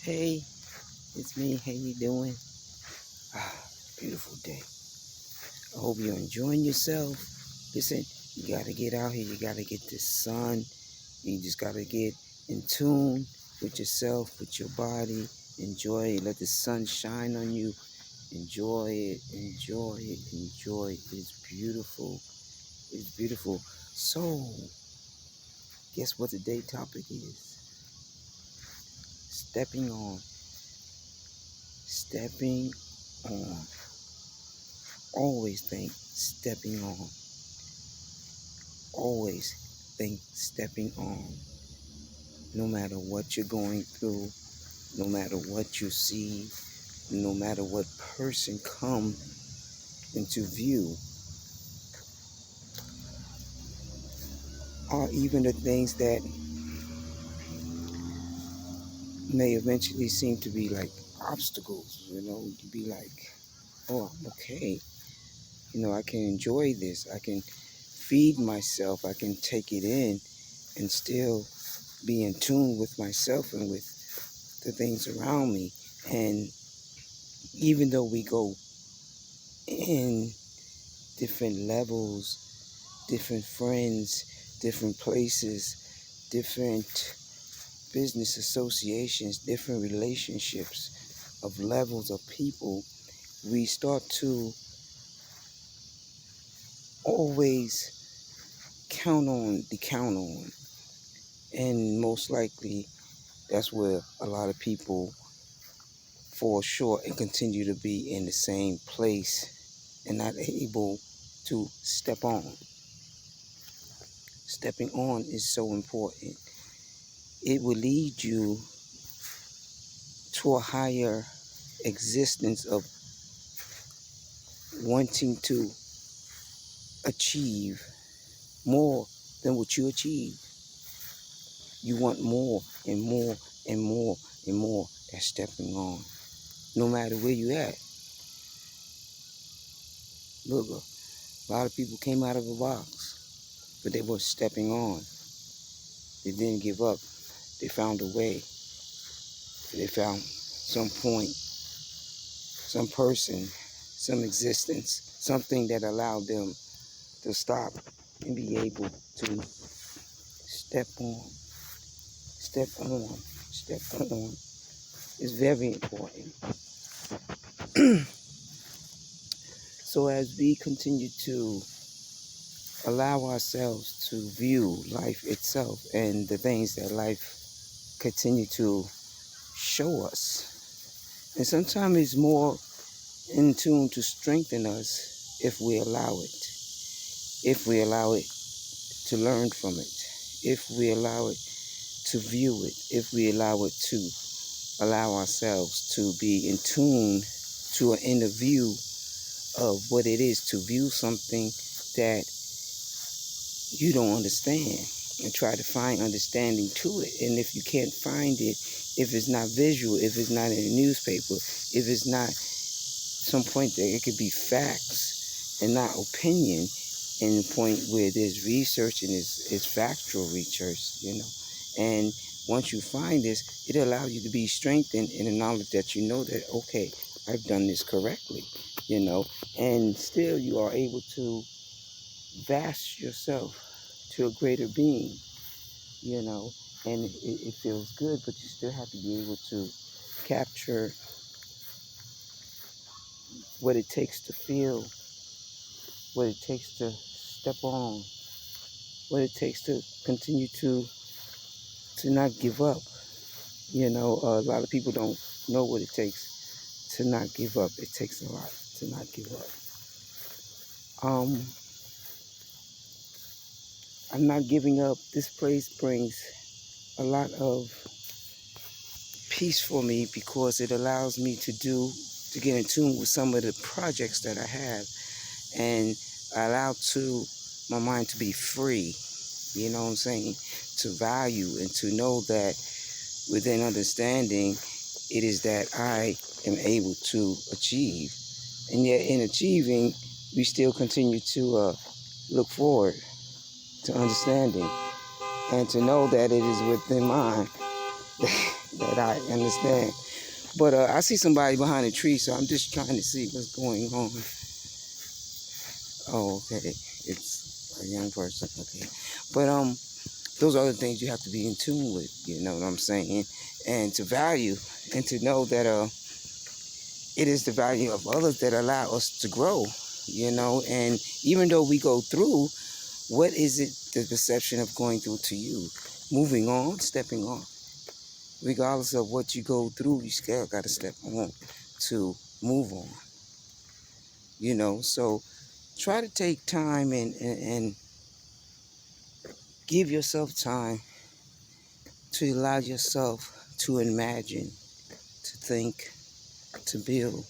Hey, it's me. How you doing? Beautiful day. I hope you're enjoying yourself. Listen, you gotta get out here. You gotta get this sun. You just gotta get in tune with yourself, with your body. Enjoy it. Let the sun shine on you. Enjoy it. Enjoy it. Enjoy it. It's beautiful. It's beautiful. So, guess what today's topic is? Stepping on. Stepping on. Always think stepping on. Always think stepping on. No matter what you're going through, no matter what you see, no matter what person come into view, or even the things that may eventually seem to be like obstacles, you'd be like, oh, I'm okay. I can enjoy this. I can feed myself. I can take it in and still be in tune with myself and with the things around me. And even though we go in different levels, different friends, different places, different business associations, different relationships of levels of people, we start to always count on the count on. And most likely, that's where a lot of people fall short and continue to be in the same place and not able to step on. Stepping on is so important. It will lead you to a higher existence of wanting to achieve more than what you achieve. You want more and more and more and more. That's stepping on. No matter where you at. Look, a lot of people came out of a box, but they were stepping on. They didn't give up. They found a way. They found some point, some person, some existence, something that allowed them to stop and be able to step on. Step on. Step on is very important. So as we continue to allow ourselves to view life itself and the things that life continue to show us, and sometimes it's more in tune to strengthen us if we allow it. If we allow it to learn from it. If we allow it to view it. If we allow it to allow ourselves to be in tune to an inner view of what it is to view something that you don't understand and try to find understanding to it. And if you can't find it, if it's not visual, if it's not in a newspaper, if it's not some point that it could be facts and not opinion, in the point where there's research and it's factual research, And once you find this, it allows you to be strengthened in the knowledge that that, okay, I've done this correctly, and still you are able to vast yourself to a greater being, and it feels good, but you still have to be able to capture what it takes to feel, what it takes to step on, what it takes to continue to not give up. A lot of people don't know what it takes to not give up. It takes a lot to not give up. I'm not giving up. This place brings a lot of peace for me because it allows me to get in tune with some of the projects that I have, and I allow my mind to be free, you know what I'm saying, to value and to know that within understanding it is that I am able to achieve. And yet in achieving, we still continue to look forward to understanding and to know that it is within mine that I understand. But I see somebody behind a tree, so I'm just trying to see what's going on. Oh, okay. It's a young person. Okay. But those are the things you have to be in tune with, you know what I'm saying? And to value and to know that it is the value of others that allow us to grow, you know, and even though we go through, what is it the perception of going through to you? Moving on, stepping on. Regardless of what you go through, you still got to step on to move on, you know. So try to take time and give yourself time to allow yourself to imagine, to think, to build,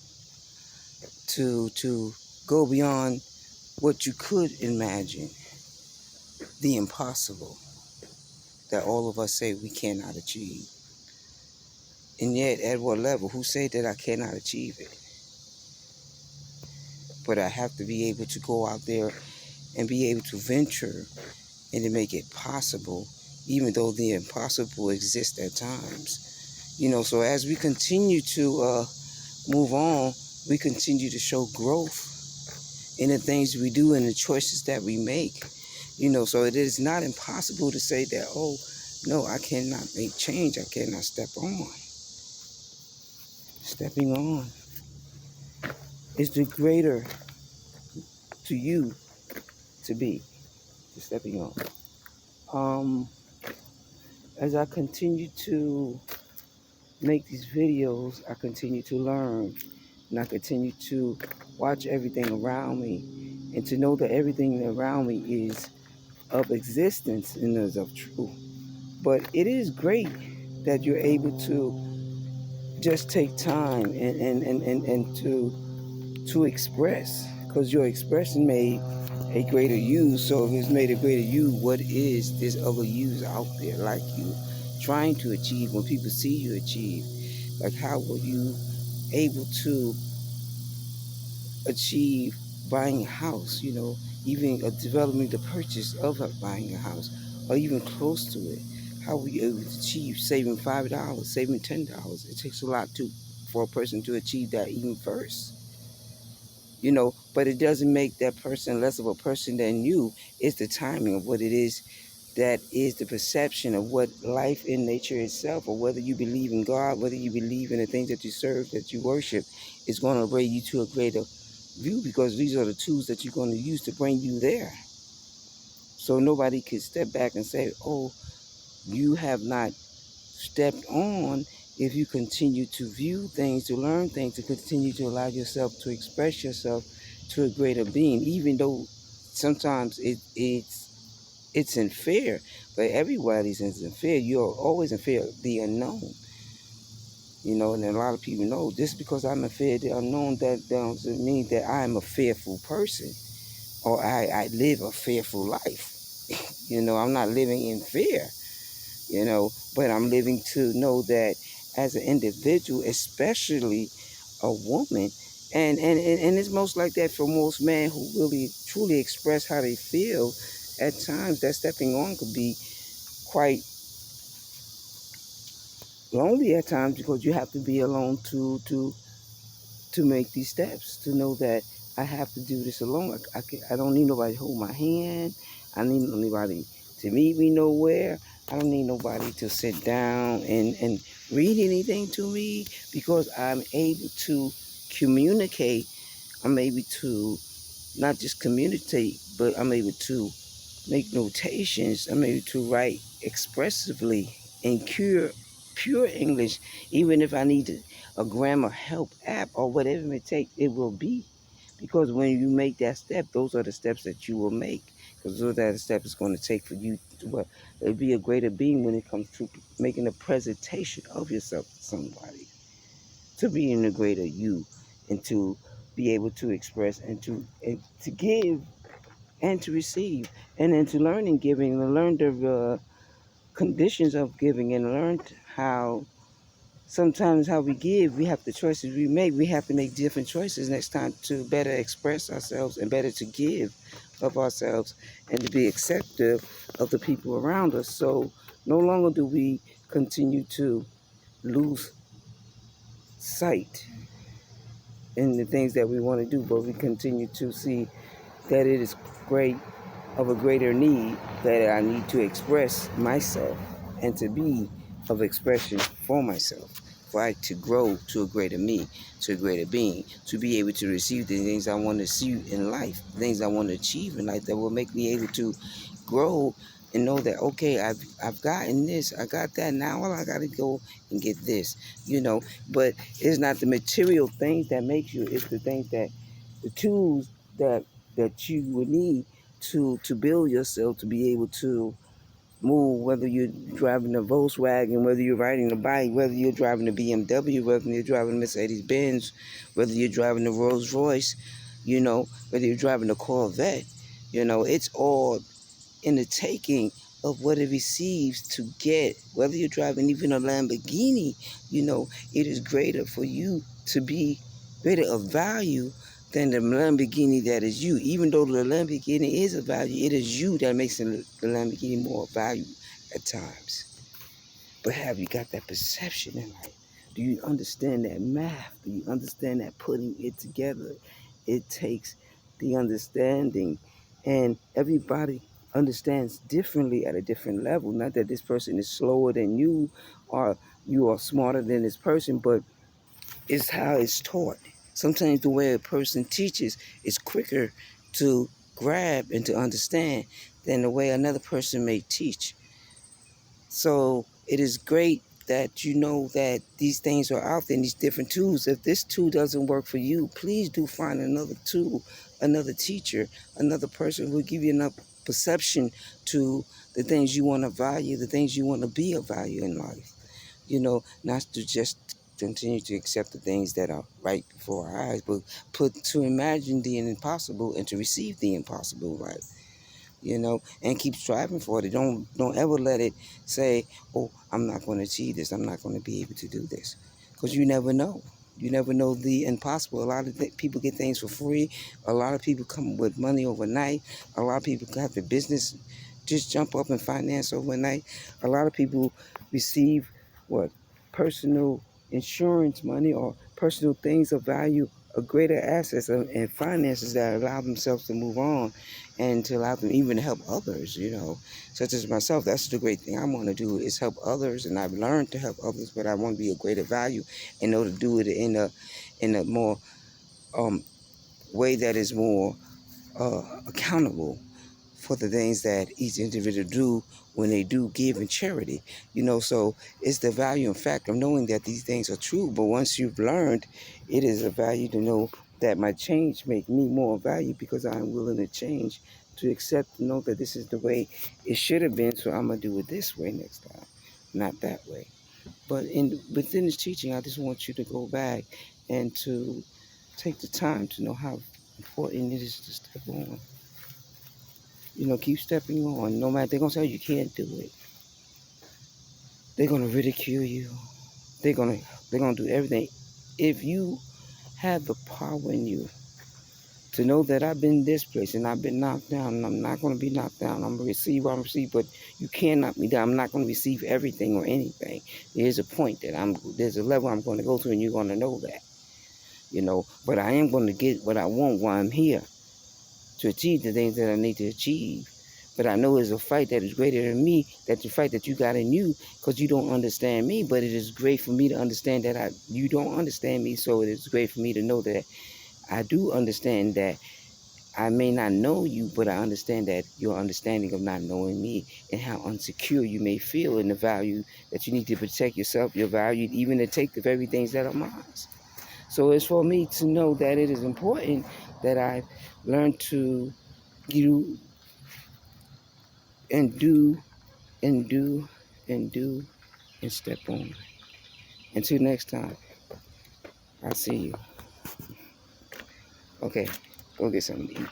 to go beyond what you could imagine, the impossible that all of us say we cannot achieve. And yet, at what level? Who say that I cannot achieve it? But I have to be able to go out there and be able to venture and to make it possible, even though the impossible exists at times. You know, so as we continue to move on, we continue to show growth in the things we do and the choices that we make. You know, so it is not impossible to say that, oh, no, I cannot make change. I cannot step on. Stepping on is the greater to you to be, to stepping on. Um, as I continue to make these videos, I continue to learn and I continue to watch everything around me and to know that everything around me is of existence and is of truth. But it is great that you're able to just take time and to express, because your expression made a greater you. So if it's made a greater you, what is this other yous out there like you trying to achieve? When people see you achieve, like how were you able to achieve buying a house, you know, even developing the purchase of buying a house or even close to it? How were you able to achieve saving $5, saving $10? It takes a lot to for a person to achieve that even first, you know, but it doesn't make that person less of a person than you. It's the timing of what it is that is the perception of what life in nature itself, or whether you believe in God, whether you believe in the things that you serve, that you worship, is going to bring you to a greater view, because these are the tools that you're going to use to bring you there. So nobody can step back and say, oh, you have not stepped on if you continue to view things, to learn things, to continue to allow yourself to express yourself to a greater being, even though sometimes it's unfair, but everybody's unfair. You're always in fear of the unknown, you know, and a lot of people know just because I'm in fear of the unknown, that doesn't mean that I'm a fearful person or I live a fearful life. You know, I'm not living in fear, you know, but I'm living to know that as an individual, especially a woman, and it's most like that for most men who really truly express how they feel. At times, that stepping on could be quite lonely at times, because you have to be alone to make these steps, to know that I have to do this alone. I don't need nobody to hold my hand. I don't need anybody to meet me nowhere. I don't need nobody to sit down and read anything to me, because I'm able to communicate. I'm able to not just communicate, but I'm able to make notations. I'm able to write expressively in pure English, even if I need a grammar help app or whatever it may take, it will be. Because when you make that step, those are the steps that you will make. Because those are the steps it's going to take for you to be a greater being when it comes to making a presentation of yourself to somebody, to being a greater you, and to be able to express and to give and to receive, and then to learn in giving, and learn the conditions of giving, and learn how sometimes how we give, we have the choices we have to make different choices next time to better express ourselves and better to give of ourselves and to be acceptive of the people around us. So no longer do we continue to lose sight in the things that we want to do, but we continue to see that it is great of a greater need that I need to express myself and to be of expression for myself, for I to grow to a greater me, to a greater being, to be able to receive the things I want to see in life, the things I want to achieve in life that will make me able to grow and know that, okay, I've gotten this, I got that, now all I got to go and get this, but it's not the material things that make you, it's the things that, the tools that you would need to build yourself to be able to move, whether you're driving a Volkswagen, whether you're riding a bike, whether you're driving a BMW, whether you're driving a Mercedes Benz, whether you're driving a Rolls Royce, whether you're driving a Corvette, it's all in the taking of what it receives to get, whether you're driving even a Lamborghini, it is greater for you to be greater of value than the Lamborghini that is you. Even though the Lamborghini is a value, it is you that makes the Lamborghini more value at times. But have you got that perception in life? Do you understand that math? Do you understand that putting it together, it takes the understanding? And everybody understands differently at a different level. Not that this person is slower than you or you are smarter than this person, but it's how it's taught. Sometimes the way a person teaches is quicker to grab and to understand than the way another person may teach. So it is great that you know that these things are out there and these different tools. If this tool doesn't work for you, please do find another tool, another teacher, another person who will give you enough perception to the things you want to value, the things you want to be of value in life. Not to just continue to accept the things that are right before our eyes, but to imagine the impossible and to receive the impossible, right? And keep striving for it. Don't ever let it say, "Oh, I'm not going to achieve this. I'm not going to be able to do this," because you never know. You never know the impossible. A lot of people get things for free. A lot of people come with money overnight. A lot of people have the business just jump up and finance overnight. A lot of people receive what, personal insurance money or personal things of value, a greater assets and finances that allow themselves to move on and to allow them even to help others, such as myself. That's the great thing I want to do, is help others, and I've learned to help others, but I want to be a greater value and know to do it in a more way that is more accountable for the things that each individual do when they do give in charity. So it's the value and fact of knowing that these things are true. But once you've learned, it is a value to know that my change make me more value because I'm willing to change, to accept, to know that this is the way it should have been, so I'm going to do it this way next time, not that way. But within this teaching, I just want you to go back and to take the time to know how important it is to step on. Keep stepping on. No matter, they're gonna say you can't do it. They're gonna ridicule you. They're gonna do everything. If you have the power in you to know that I've been this place and I've been knocked down and I'm not gonna be knocked down. I'm gonna receive what I'm receive, but you can't knock me down. I'm not gonna receive everything or anything. There's a point that there's a level I'm gonna go to, and you're gonna know that. But I am gonna get what I want while I'm here, to achieve the things that I need to achieve. But I know it's a fight that is greater than me, that's the fight that you got in you, because you don't understand me. But it is great for me to understand that you don't understand me, so it is great for me to know that I do understand that I may not know you, but I understand that your understanding of not knowing me and how unsecure you may feel in the value that you need to protect yourself, your value, even to take the very things that are mine. So it's for me to know that it is important that I learn to do and do and do and do and step on. Until next time, I'll see you. Okay, go get something to eat.